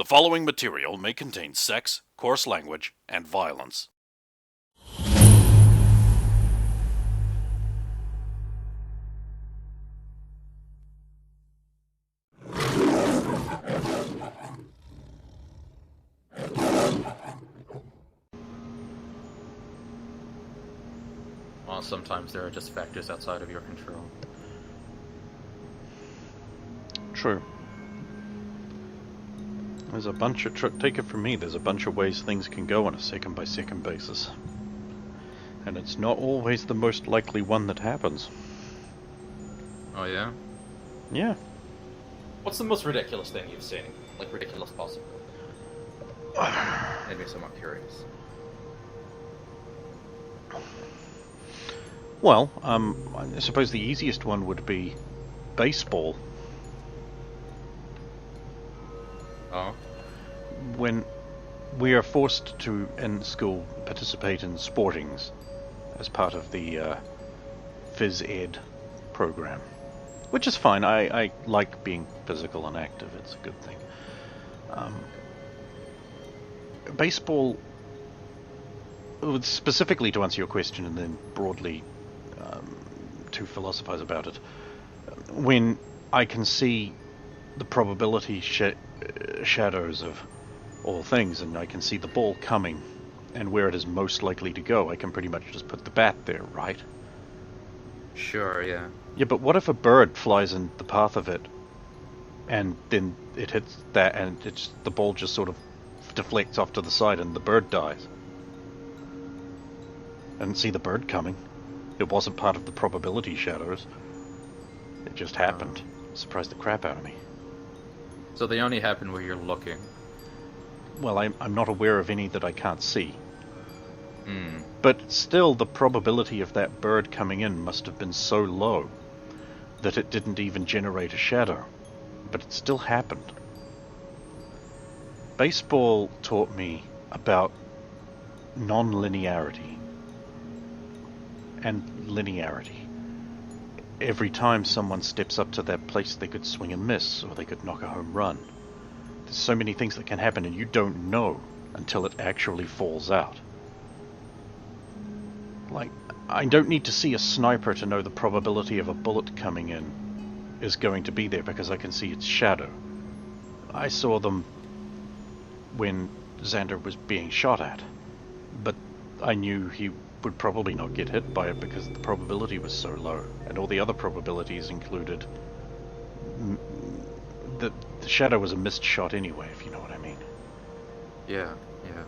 following material may contain sex, coarse language, and violence. Well, sometimes there are just factors outside of your control. True. There's a bunch of... take it from me, there's a bunch of ways things can go on a second-by-second basis. And it's not always the most likely one that happens. Oh, yeah? Yeah. What's the most ridiculous thing you've seen? Like, ridiculous possible? Made me somewhat curious. Well, I suppose the easiest one would be baseball. Oh? When we are forced to, in school, participate in sportings as part of the phys ed program. Which is fine, I like being physical and active, it's a good thing. Baseball, specifically to answer your question and then broadly to philosophize about it, when I can see the probability shadows of all things, and I can see the ball coming and where it is most likely to go, I can pretty much just put the bat there, right? Sure, yeah. Yeah, but what if a bird flies in the path of it, and then it hits that, and the ball just sort of deflects off to the side, and the bird dies? I didn't see the bird coming. It wasn't part of the probability shadows. It just happened. Surprised the crap out of me. So they only happen where you're looking. Well, I'm not aware of any that I can't see. Hmm. But still, the probability of that bird coming in must have been so low that it didn't even generate a shadow. But it still happened. Baseball taught me about non-linearity and linearity. Every time someone steps up to that place, they could swing and miss, or they could knock a home run. There's so many things that can happen, and you don't know until it actually falls out. Like, I don't need to see a sniper to know the probability of a bullet coming in is going to be there, because I can see its shadow. I saw them when Xander was being shot at, but I knew he would probably not get hit by it because the probability was so low, and all the other probabilities included the shadow was a missed shot anyway, if you know what I mean. Yeah, yeah.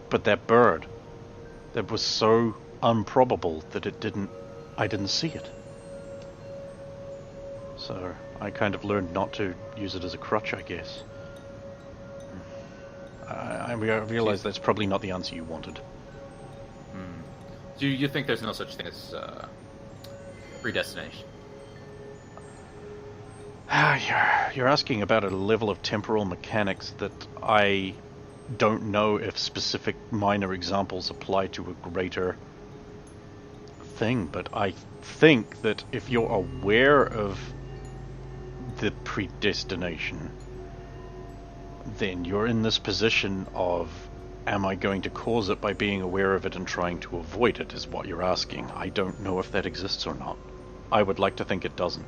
But that bird, that was so improbable that I didn't see it. So I kind of learned not to use it as a crutch, I guess. I realize that's probably not the answer you wanted. Do you think there's no such thing as predestination? You're asking about a level of temporal mechanics that I don't know if specific minor examples apply to a greater thing, but I think that if you're aware of the predestination, then you're in this position of, am I going to cause it by being aware of it and trying to avoid it, is what you're asking. I don't know if that exists or not. I would like to think it doesn't.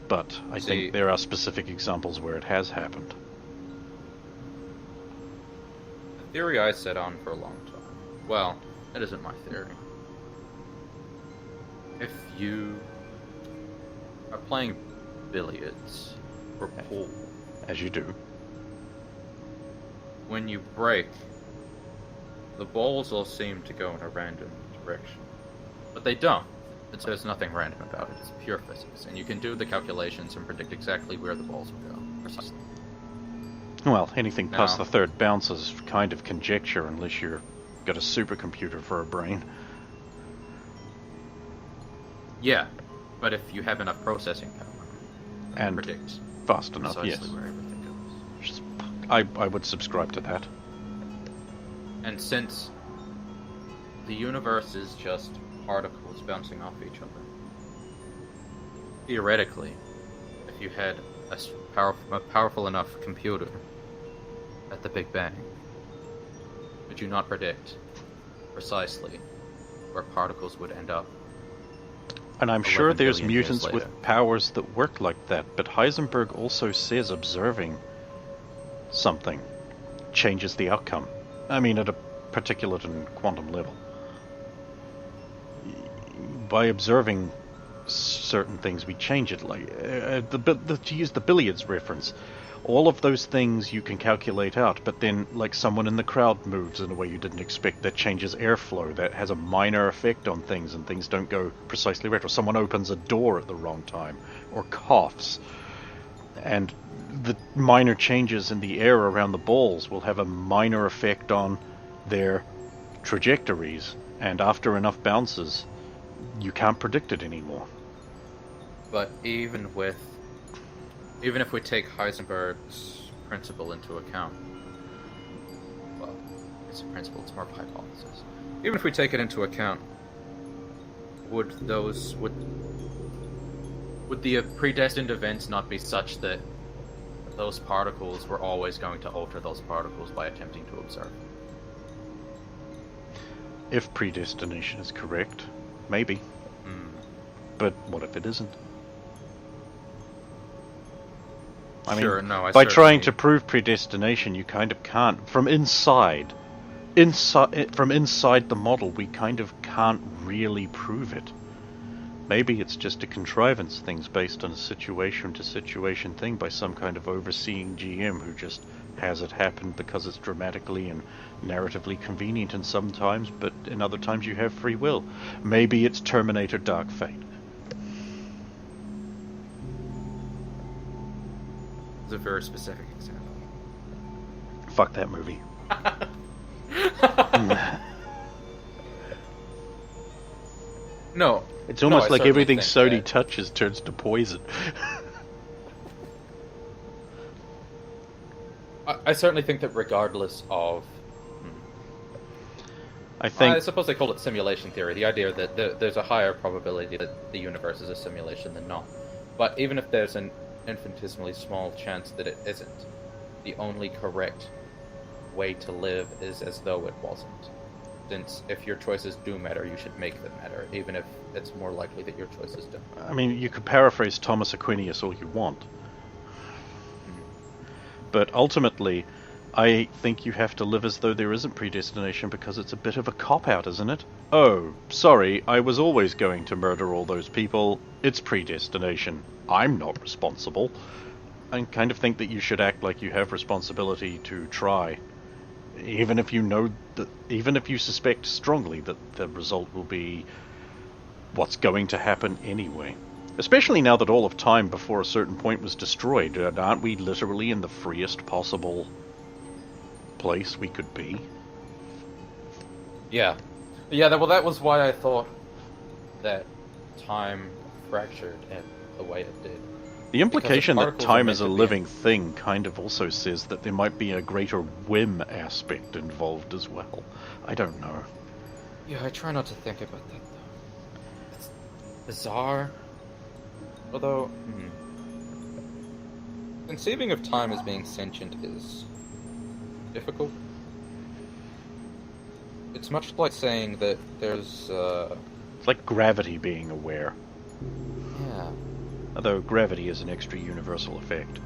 But I think there are specific examples where it has happened. The theory I set on for a long time. Well, it isn't my theory. If you are playing billiards or pool, as you do, when you break, the balls all seem to go in a random direction. But they don't. There's nothing random about it. It's pure physics. And you can do the calculations and predict exactly where the balls will go. Precisely. Well, anything past No. the third bounce is kind of conjecture unless you've got a supercomputer for a brain. Yeah, but if you have enough processing power, you can And predict fast enough, precisely yes. where everything goes. Just, I would subscribe to that. And since the universe is just particles bouncing off each other, theoretically, if you had a powerful enough computer at the Big Bang, could you not predict precisely where particles would end up? And I'm sure 11 there's billion years mutants later. with powers that work like that, but Heisenberg also says observing something changes the outcome. I mean, at a particulate and quantum level. By observing certain things, we change it. Like to use the billiards reference, all of those things you can calculate out, but then like someone in the crowd moves in a way you didn't expect, that changes airflow, that has a minor effect on things, and things don't go precisely right. Or someone opens a door at the wrong time, or coughs, and the minor changes in the air around the balls will have a minor effect on their trajectories, and after enough bounces you can't predict it anymore. But even if we take Heisenberg's principle into account, well, it's a principle, it's more of a hypothesis. Even if we take it into account, would the predestined events not be such that those particles were always going to alter those particles by attempting to observe? If predestination is correct, maybe. But what if it isn't? I Sure, mean, no, I by certainly- trying to prove predestination, you kind of can't. From inside the model, we kind of can't really prove it. Maybe it's just a contrivance things based on a situation-to-situation thing by some kind of overseeing GM who just has it happen because it's dramatically and narratively convenient in some times, but in other times you have free will. Maybe it's Terminator Dark Fate. It's a very specific example. Fuck that movie. No. It's almost I like certainly everything think Sony that- touches turns to poison. I certainly think that regardless of... I think I suppose they call it simulation theory, the idea that there's a higher probability that the universe is a simulation than not. But even if there's an infinitesimally small chance that it isn't, the only correct way to live is as though it wasn't. Since if your choices do matter, you should make them matter, even if it's more likely that your choices don't. I mean, you could paraphrase Thomas Aquinas all you want. But ultimately, I think you have to live as though there isn't predestination because it's a bit of a cop-out, isn't it? Oh, sorry, I was always going to murder all those people. It's predestination. I'm not responsible. I kind of think that you should act like you have responsibility to try. Even if you know that, even if you suspect strongly that the result will be what's going to happen anyway. Especially now that all of time before a certain point was destroyed. Aren't we literally in the freest possible place we could be? Yeah. Well, that was why I thought that time fractured in the way it did. The implication that particles time are is a meant to be living thing kind of also says that there might be a greater whim aspect involved as well. I don't know. Yeah, I try not to think about that, though. It's bizarre. Although, conceiving of time as being sentient is difficult. It's much like saying that there's, It's like gravity being aware. yeah. Although gravity is an extra universal effect.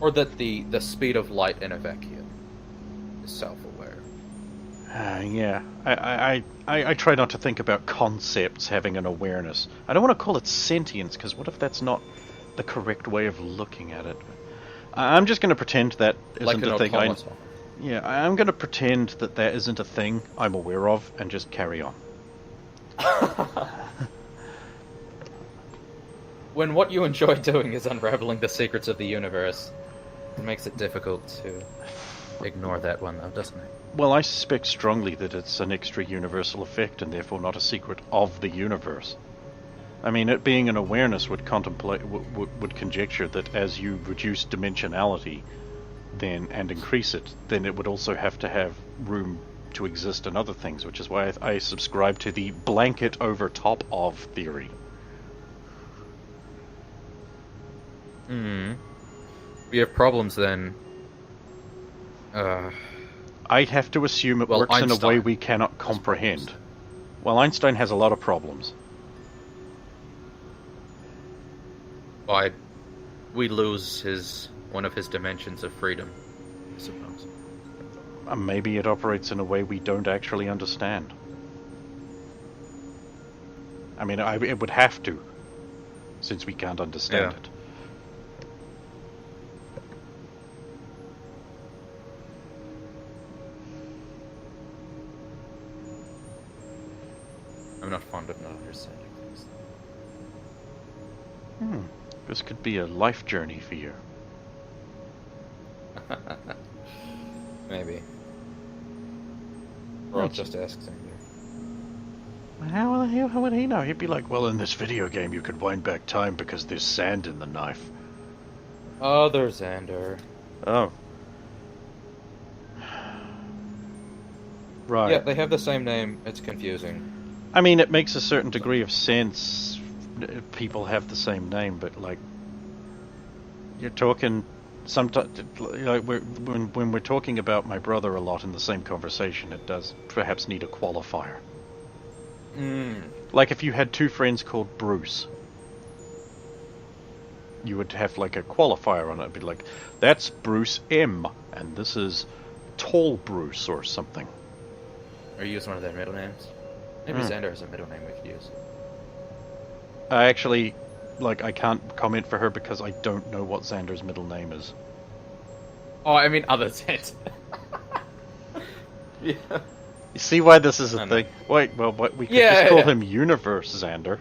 Or that the speed of light in a vacuum is self-aware. Yeah, I try not to think about concepts having an awareness. I don't want to call it sentience, because what if that's not the correct way of looking at it? I'm just going to pretend that Like isn't an a thing. automaton. I'm going to pretend that that isn't a thing I'm aware of, and just carry on. When what you enjoy doing is unraveling the secrets of the universe, it makes it difficult to ignore that one, though, doesn't it? Well, I suspect strongly that it's an extra universal effect, and therefore not a secret of the universe. I mean, it being an awareness would conjecture that as you reduce dimensionality, then and increase it, then it would also have to have room to exist in other things, which is why I subscribe to the blanket over top of theory. We have problems then. I'd have to assume it Well, works in a way Einstein we cannot comprehend. Well, Einstein has a lot of problems. Why, we lose one of his dimensions of freedom, I suppose. Maybe it operates in a way we don't actually understand. I mean, it would have to, since we can't understand Yeah. it. I'm not fond of not understanding things. This could be a life journey for you. Maybe. Or I'll just ask Xander. How would he know? He'd be like, well, in this video game you could wind back time because there's sand in the knife. Other Xander. Oh. Right. Yeah, they have the same name. It's confusing. I mean, it makes a certain degree of sense if people have the same name, but, like, you're talking... Sometimes, like, when we're talking about my brother a lot in the same conversation, it does perhaps need a qualifier. Like if you had two friends called Bruce, you would have like a qualifier on it. It'd be like, that's Bruce M, and this is Tall Bruce or something. Or use one of their middle names. Maybe Xander has a middle name we could use. I actually, like, I can't comment for her because I don't know what Xander's middle name is. Oh, I mean other Xander. Yeah. You see why this is a I know. thing? Wait, well, what we could Yeah, just call yeah. him Universe Xander.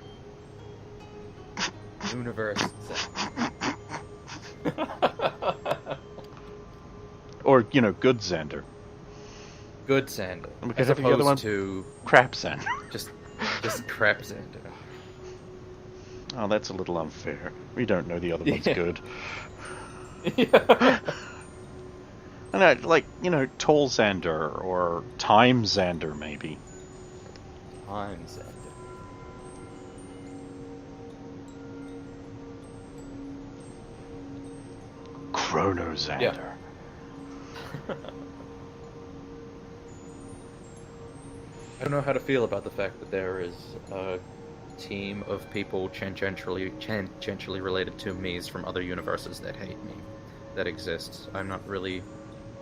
Universe. Or, you know, Good Xander. Good Xander. Because As every other one- opposed to Crap Xander. just crap Xander. Oh, that's a little unfair. We don't know the other one's Yeah. good. Yeah. I know, like, you know, Tall Xander or Time Xander, maybe. I'm Xander. Chrono Xander. Yeah. I don't know how to feel about the fact that there is a team of people tangentially related to me's from other universes that hate me. That exists. I'm not really...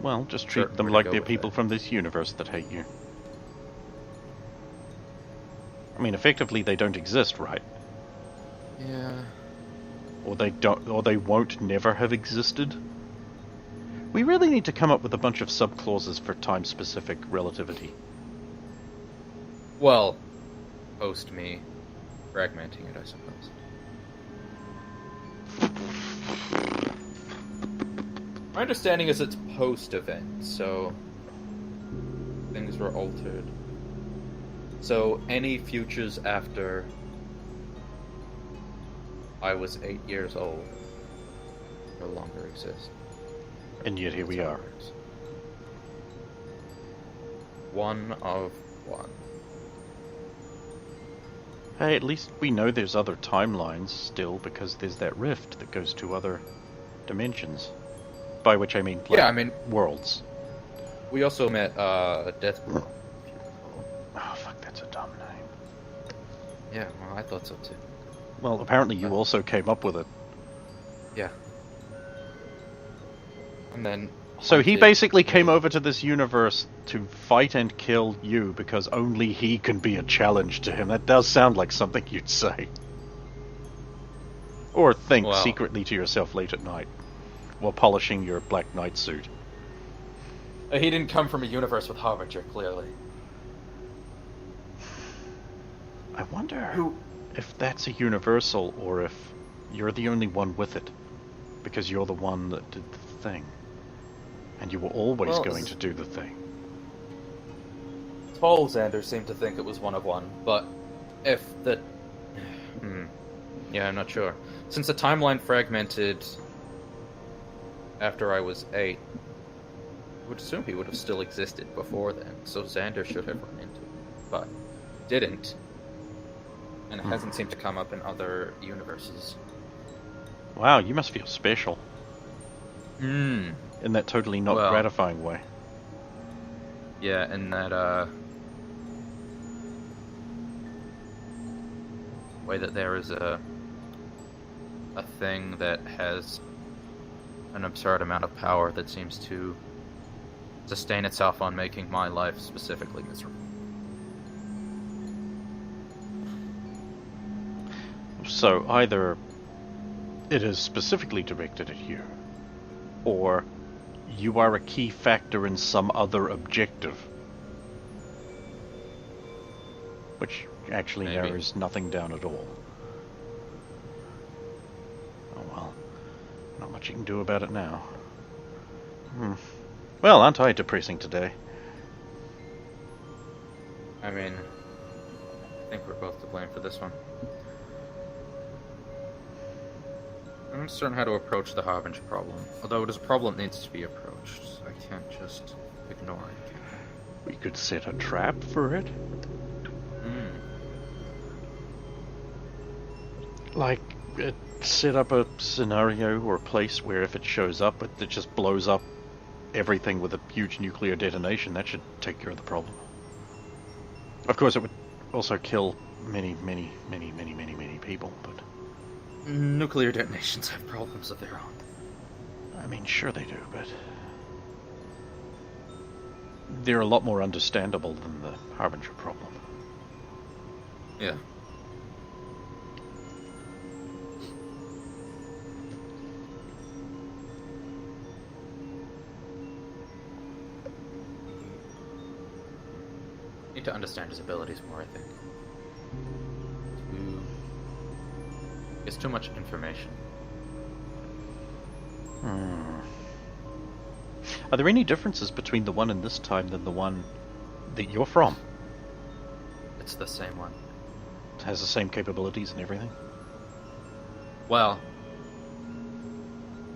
Well, just Sure, treat them where to like go they're with people that. from this universe that hate you. I mean, effectively, they don't exist, right? Yeah. Or they don't, or they won't never have existed. We really need to come up with a bunch of subclauses for time-specific relativity. Well, post me fragmenting it, I suppose. My understanding is it's post-event, so things were altered. So any futures after I was 8 years old no longer exist. And yet here we are. One of one. Hey, at least we know there's other timelines still, because there's that rift that goes to other dimensions. By which I mean, like, Yeah, I mean, worlds. we also met Deathblow. Oh, fuck, that's a dumb name. Yeah, well, I thought so too. Well, apparently you also came up with it. Yeah. And then... So he haunted basically me. came over to this universe to fight and kill you because only he can be a challenge to him. That does sound like something you'd say. Or think Well. secretly to yourself late at night while polishing your Black Knight suit. He didn't come from a universe with Harbinger, clearly. I wonder Who... if that's a universal or if you're the only one with it. Because you're the one that did the thing. And you were always Well, going to do the thing. Tall Xander seemed to think it was one of one, but if the... Yeah, I'm not sure. Since the timeline fragmented after I was 8, I would assume he would have still existed before then, so Xander should have run into it, but didn't. And it hasn't seemed to come up in other universes. Wow, you must feel special. Hmm. In that totally not Well. gratifying way. Yeah, in that, way that there is a thing that has an absurd amount of power that seems to sustain itself on making my life specifically miserable. So either it is specifically directed at you, or you are a key factor in some other objective. Which actually Maybe. narrows nothing down at all. Oh well, not much you can do about it now. Well, aren't I depressing today? I mean, I think we're both to blame for this one. I'm uncertain how to approach the Harbinger problem. Although it is a problem that needs to be approached. I can't just ignore it. We could set a trap for it. Like, set up a scenario or a place where if it shows up, it just blows up everything with a huge nuclear detonation. That should take care of the problem. Of course, it would also kill many people, but... Nuclear detonations have problems of their own. I mean, sure they do, but... they're a lot more understandable than the Harbinger problem. Yeah. Need to understand his abilities more, I think. It's too much information. Are there any differences between the one in this time than the one that you're from? It's the same one. It has the same capabilities and everything? Well,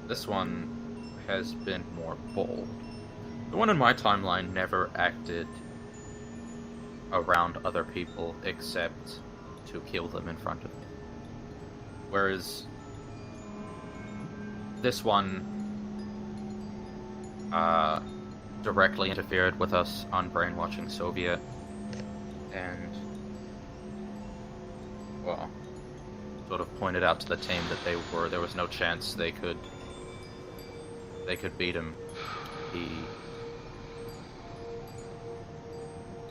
this one has been more bold. The one in my timeline never acted around other people except to kill them in front of me. Whereas this one directly interfered with us on brainwashing Soviet and, well, sort of pointed out to the team that there was no chance they could beat him. He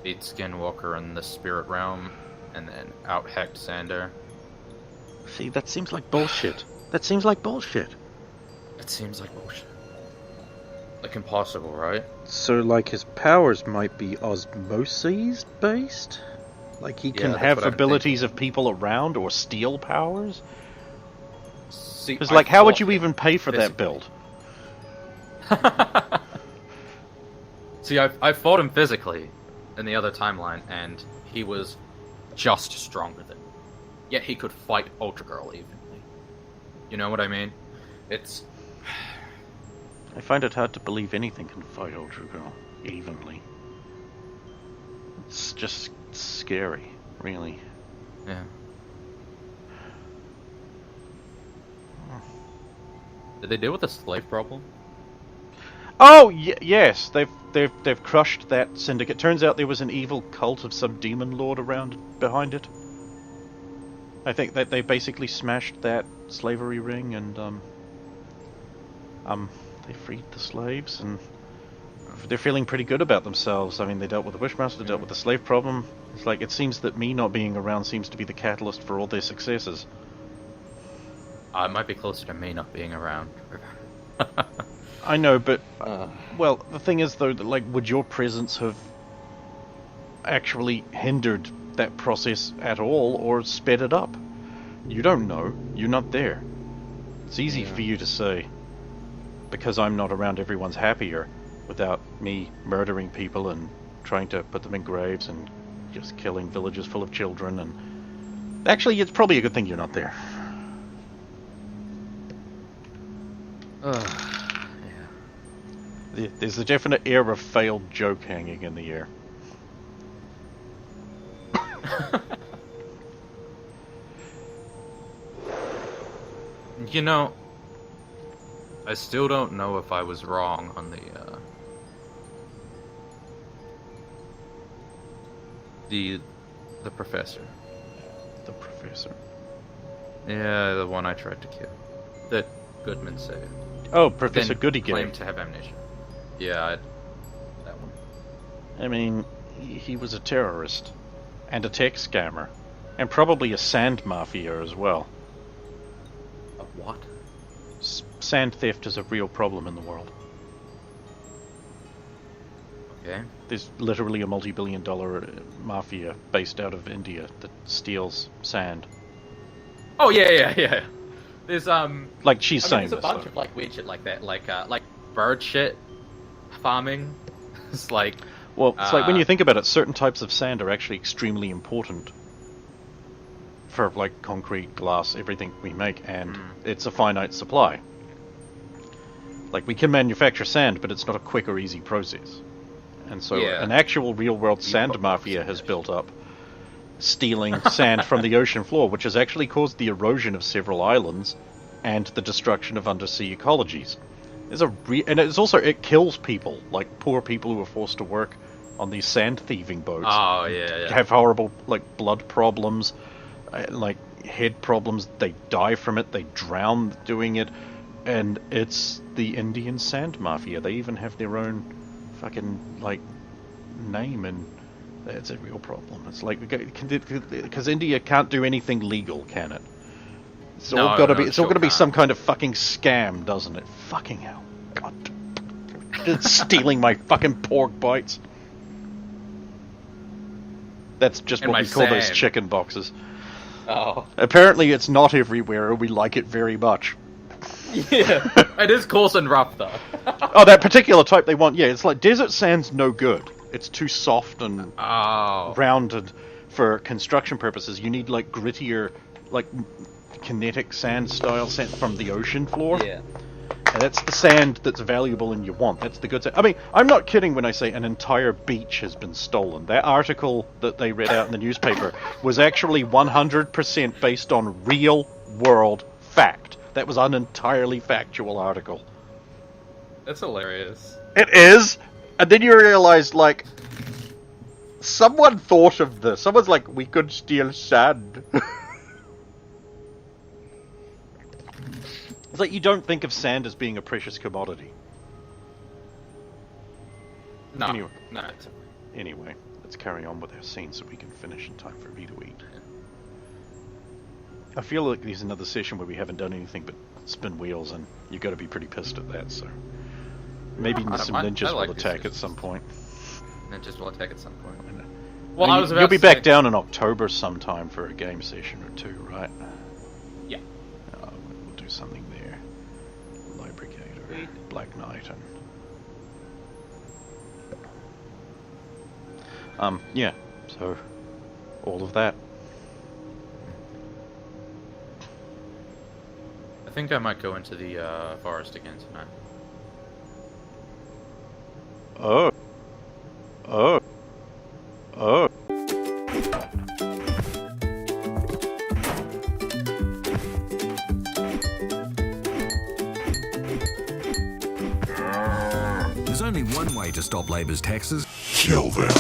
beat Skinwalker in the spirit realm and then out-hacked Sander. See, that seems like bullshit. That seems like bullshit. It seems like bullshit. Like impossible, right? So, like, his powers might be osmosis based? Like, he can that's have what I'm abilities of people around or steal powers? See, Because, like, how would you even pay for that build? See, I fought him physically in the other timeline, and he was just stronger than me. Yet he could fight Ultra Girl evenly. You know what I mean? It's... I find it hard to believe anything can fight Ultra Girl evenly. It's just scary, really. Yeah. Did they deal with the slave problem? Oh yes, they've crushed that syndicate. Turns out there was an evil cult of some demon lord behind it. I think that they basically smashed that slavery ring and they freed the slaves and they're feeling pretty good about themselves. I mean, they dealt with the Wishmaster, dealt with the slave problem. It's like it seems that me not being around seems to be the catalyst for all their successes. It might be closer to me not being around. I know, but well, the thing is though, that like, would your presence have actually hindered that process at all, or sped it up? You don't know. You're not there. It's easy for you to say, because I'm not around, everyone's happier, without me murdering people and trying to put them in graves and just killing villages full of children. And actually, it's probably a good thing you're not there. There's a definite air of failed joke hanging in the air. You know, I still don't know if I was wrong on the professor. The professor. Yeah, the one I tried to kill. That Goodman saved. Oh, Professor Then Goodygay. claimed to have amnesia. Yeah, that one. I mean, he was a terrorist. And a tech scammer. And probably a sand mafia as well. A what? Sand theft is a real problem in the world. Okay. There's literally a multi-billion-dollar mafia based out of India that steals sand. Oh yeah. There's Like, she's I mean, saying there's a this, bunch though. of like weird shit like that, like bird shit farming. It's like Well, it's like when you think about it, certain types of sand are actually extremely important for like concrete, glass, everything we make, and it's a finite supply. Like, we can manufacture sand, but it's not a quick or easy process. And so Yeah. an actual real-world sand mafia has built up, stealing sand from the ocean floor, which has actually caused the erosion of several islands and the destruction of undersea ecologies. And it's also, it kills people, like poor people who are forced to work on these sand thieving boats. oh yeah. Have horrible, like, blood problems, like head problems. They die from it. They drown doing it. And it's the Indian sand mafia. They even have their own fucking, like, name, and it's a real problem. It's like, because India can't do anything legal, can it? It's all got to be. It's all got to be some kind of fucking scam, doesn't it? Fucking hell! God, it's stealing my fucking pork bites. That's just And what my we call those sand. chicken boxes. Oh. Apparently, it's not everywhere, and we like it very much. Yeah. It is coarse and rough though. Oh, that particular type they want. Yeah, it's like desert sand's no good. It's too soft and Oh. rounded for construction purposes. You need like grittier, like kinetic sand style sand from the ocean floor. Yeah. And that's the sand that's valuable and you want. That's the good sand. I mean, I'm not kidding when I say an entire beach has been stolen. That article that they read out in the newspaper was actually 100% based on real world fact. That was an entirely factual article. That's hilarious. It is! And then you realize, like, someone thought of this. Someone's like, we could steal sand. It's like you don't think of sand as being a precious commodity. No. Anyway. No. Anyway, let's carry on with our scene so we can finish in time for me to eat. I feel like there's another session where we haven't done anything but spin wheels, and you've got to be pretty pissed at that, so... Maybe I don't some mind. ninjas I like will these attack at sessions. some point. Ninjas will attack at some point. Well, I was about you'll be to back say- down in October sometime for a game session or two, right? Yeah. We'll do something there. Light Brigade or Black Knight and... yeah, so... all of that. I think I might go into the forest again tonight. Oh. Oh. Oh. There's only one way to stop Labor's taxes. Kill them.